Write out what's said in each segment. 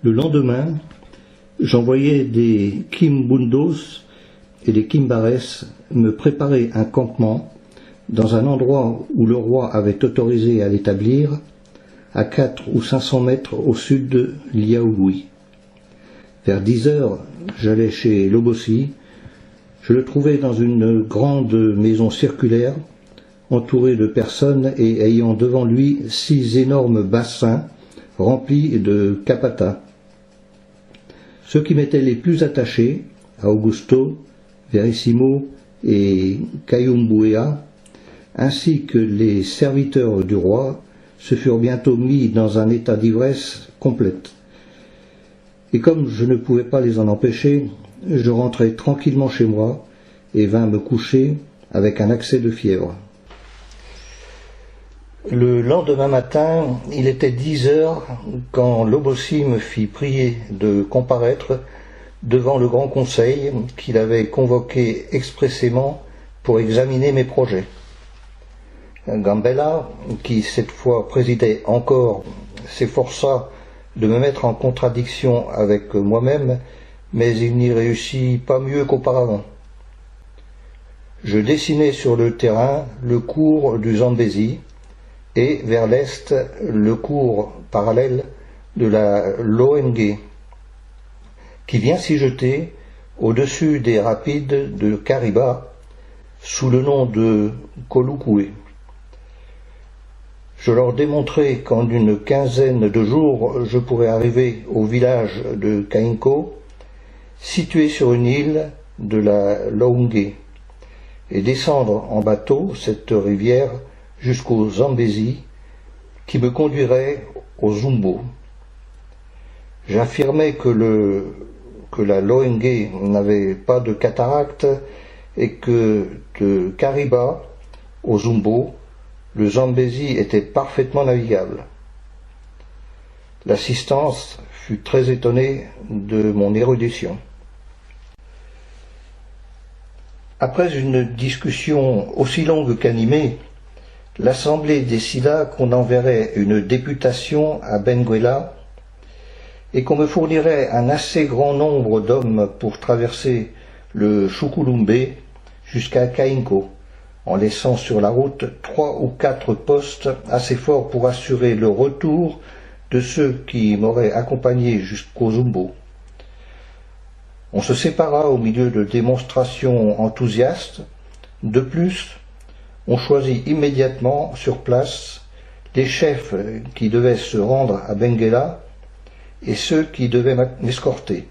Le lendemain, j'envoyai des Kimbundos et des Kimbares me préparer un campement dans un endroit où le roi avait autorisé à l'établir, à 400 ou 500 mètres au sud de Liaoui. Vers 10 heures, j'allai chez Lobossi. Je le trouvai dans une grande maison circulaire, entouré de personnes et ayant devant lui 6 énormes bassins remplis de capata. Ceux qui m'étaient les plus attachés, à Augusto, Verissimo et Kayumbuea, ainsi que les serviteurs du roi, se furent bientôt mis dans un état d'ivresse complète. Et comme je ne pouvais pas les en empêcher, je rentrai tranquillement chez moi et vins me coucher avec un accès de fièvre. Le lendemain matin, il était 10 heures quand Lobossi me fit prier de comparaître devant le Grand Conseil qu'il avait convoqué expressément pour examiner mes projets. Gambella, qui cette fois présidait encore, s'efforça de me mettre en contradiction avec moi-même, mais il n'y réussit pas mieux qu'auparavant. Je dessinai sur le terrain le cours du Zambézi et vers l'est le cours parallèle de la Loengue, qui vient s'y jeter au-dessus des rapides de Kariba sous le nom de Kolukoué. Je leur démontrai qu'en une quinzaine de jours, je pourrais arriver au village de Kainko, situé sur une île de la Loungue, et descendre en bateau cette rivière jusqu'au Zambézi, qui me conduirait au Zumbo. J'affirmais que la Loengue n'avait pas de cataracte et que de Kariba au Zumbo, le Zambézi était parfaitement navigable. L'assistance fut très étonnée de mon érudition. Après une discussion aussi longue qu'animée, l'Assemblée décida qu'on enverrait une députation à Benguela et qu'on me fournirait un assez grand nombre d'hommes pour traverser le Chukulumbe jusqu'à Kainko, en laissant sur la route 3 ou 4 postes assez forts pour assurer le retour de ceux qui m'auraient accompagné jusqu'au Zumbo. On se sépara au milieu de démonstrations enthousiastes. De plus, on choisit immédiatement sur place les chefs qui devaient se rendre à Benguela et ceux qui devaient m'escorter.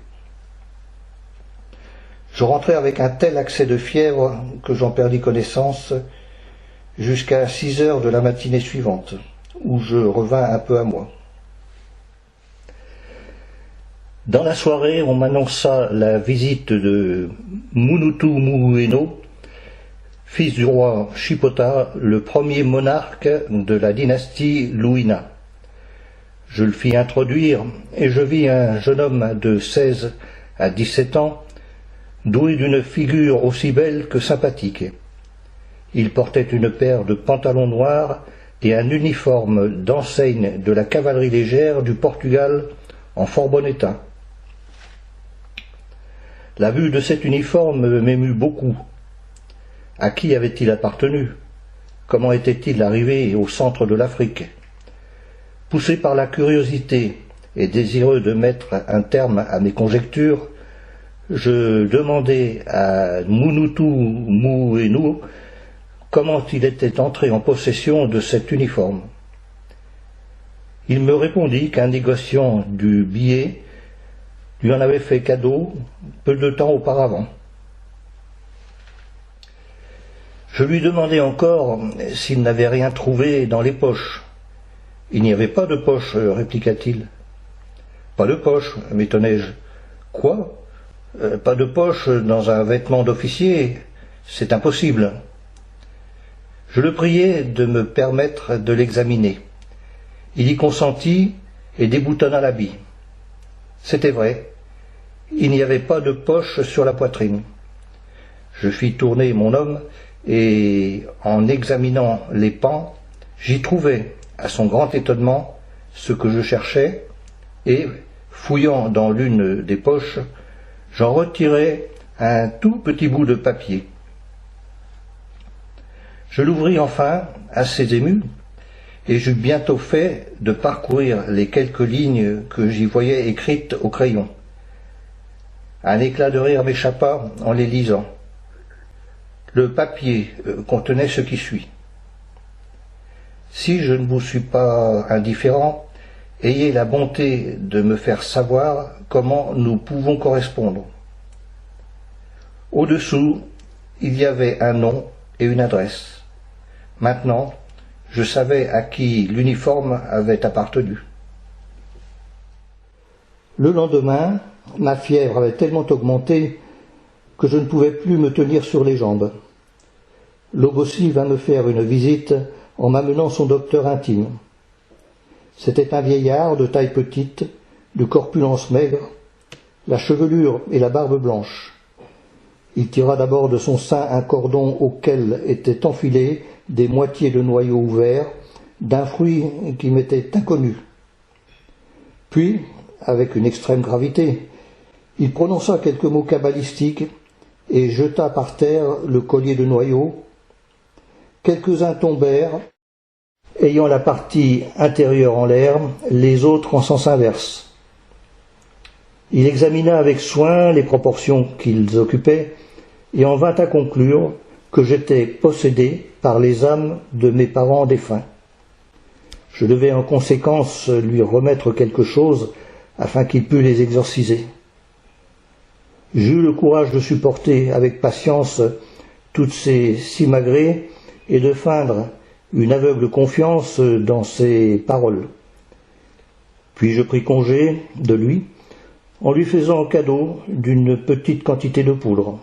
Je rentrai avec un tel accès de fièvre que j'en perdis connaissance jusqu'à 6 heures de la matinée suivante, où je revins un peu à moi. Dans la soirée, on m'annonça la visite de Munutu Muhueno, fils du roi Chipota, le premier monarque de la dynastie Luina. Je le fis introduire et je vis un jeune homme de 16 à 17 ans, doué d'une figure aussi belle que sympathique. Il portait une paire de pantalons noirs et un uniforme d'enseigne de la cavalerie légère du Portugal en fort bon état. La vue de cet uniforme m'émut beaucoup. À qui avait-il appartenu? Comment était-il arrivé au centre de l'Afrique? Poussé par la curiosité et désireux de mettre un terme à mes conjectures, je demandai à Munutu Muhueno comment il était entré en possession de cet uniforme. Il me répondit qu'un négociant du billet lui en avait fait cadeau peu de temps auparavant. Je lui demandai encore s'il n'avait rien trouvé dans les poches. Il n'y avait pas de poche, répliqua-t-il. Pas de poche, m'étonnai-je. Quoi? Pas de poche dans un vêtement d'officier? C'est impossible. Je le priai de me permettre de l'examiner. Il y consentit et déboutonna l'habit. C'était vrai, il n'y avait pas de poche sur la poitrine. Je fis tourner mon homme et, en examinant les pans, j'y trouvai, à son grand étonnement, ce que je cherchais et, Fouillant dans l'une des poches, j'en retirai un tout petit bout de papier. Je l'ouvris enfin, assez ému, et j'eus bientôt fait de parcourir les quelques lignes que j'y voyais écrites au crayon. Un éclat de rire m'échappa en les lisant. Le papier contenait ce qui suit. Si je ne vous suis pas indifférent, ayez la bonté de me faire savoir comment nous pouvons correspondre. Au-dessous, il y avait un nom et une adresse. Maintenant, je savais à qui l'uniforme avait appartenu. Le lendemain, ma fièvre avait tellement augmenté que je ne pouvais plus me tenir sur les jambes. Logossi vint me faire une visite en m'amenant son docteur intime. C'était un vieillard de taille petite, de corpulence maigre, la chevelure et la barbe blanche. Il tira d'abord de son sein un cordon auquel étaient enfilés des moitiés de noyaux ouverts d'un fruit qui m'était inconnu. Puis, avec une extrême gravité, il prononça quelques mots cabalistiques et jeta par terre le collier de noyaux. Quelques-uns tombèrent, ayant la partie intérieure en l'air, les autres en sens inverse. Il examina avec soin les proportions qu'ils occupaient et en vint à conclure que j'étais possédé par les âmes de mes parents défunts. Je devais en conséquence lui remettre quelque chose afin qu'il pût les exorciser. J'eus le courage de supporter avec patience toutes ces simagrées et de feindre une aveugle confiance dans ses paroles. Puis je pris congé de lui en lui faisant cadeau d'une petite quantité de poudre.